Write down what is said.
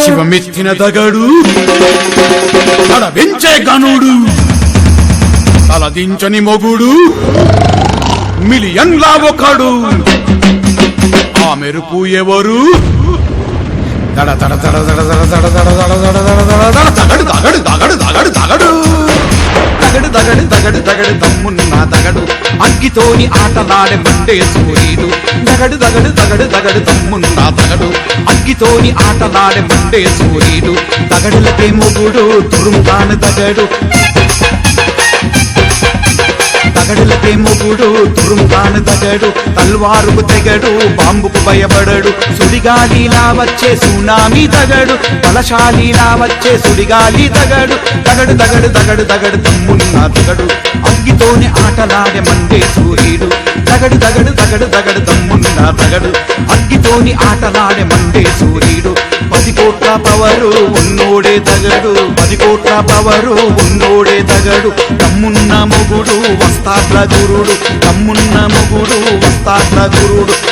శివమెత్తిన దగడు తల వెంచే గనుడు తలదించని మొగుడు మిలియన్లా ఒకడు ఆ మెరుపు ఎవరు దడ దడ దడ దడ దడ దడ దడ దడ దడ దడ దడ దగడు దగడు దగడు దగడు దగడు దగడు దగడు దగడు దగడు దమ్మున్న దగడు అగ్గితోని ఆటలాడే మండే సూర్యుడు దగడు దగడు దగడు దగడు దమ్మున్న దగడు అగ్గితోని ఆటలాడే మండే సూర్యుడు దగడులకే మొగుడు తురుముతాను దగడు దగడులకే మొగుడు తురుముతాను దగడు తల్వారుకు తెగడు బాంబుకు భయపడడు సుడిగాలిలా వచ్చే సునామీ దగడు బలశాలిలా వచ్చే సుడిగాలి దగడు దగడు దగడు దగడు దగడు దమ్మున్న దగడు అగ్గితోనే ఆటలాడే మండే సూర్యుడు దగడు దగడు దగడు దగడు దమ్మున్న దగడు అగ్గితోని ఆటలాడే మండే సూర్యుడు 10 కోట్ల పవరు ఉన్నోడే దగడు 10 కోట్ల పవరు ఉన్నోడే దగడు దమ్మున్న మొగుడు వస్తాడ్ల గురుడు దమ్మున్న మొగుడు వస్తాడ్ల గురుడు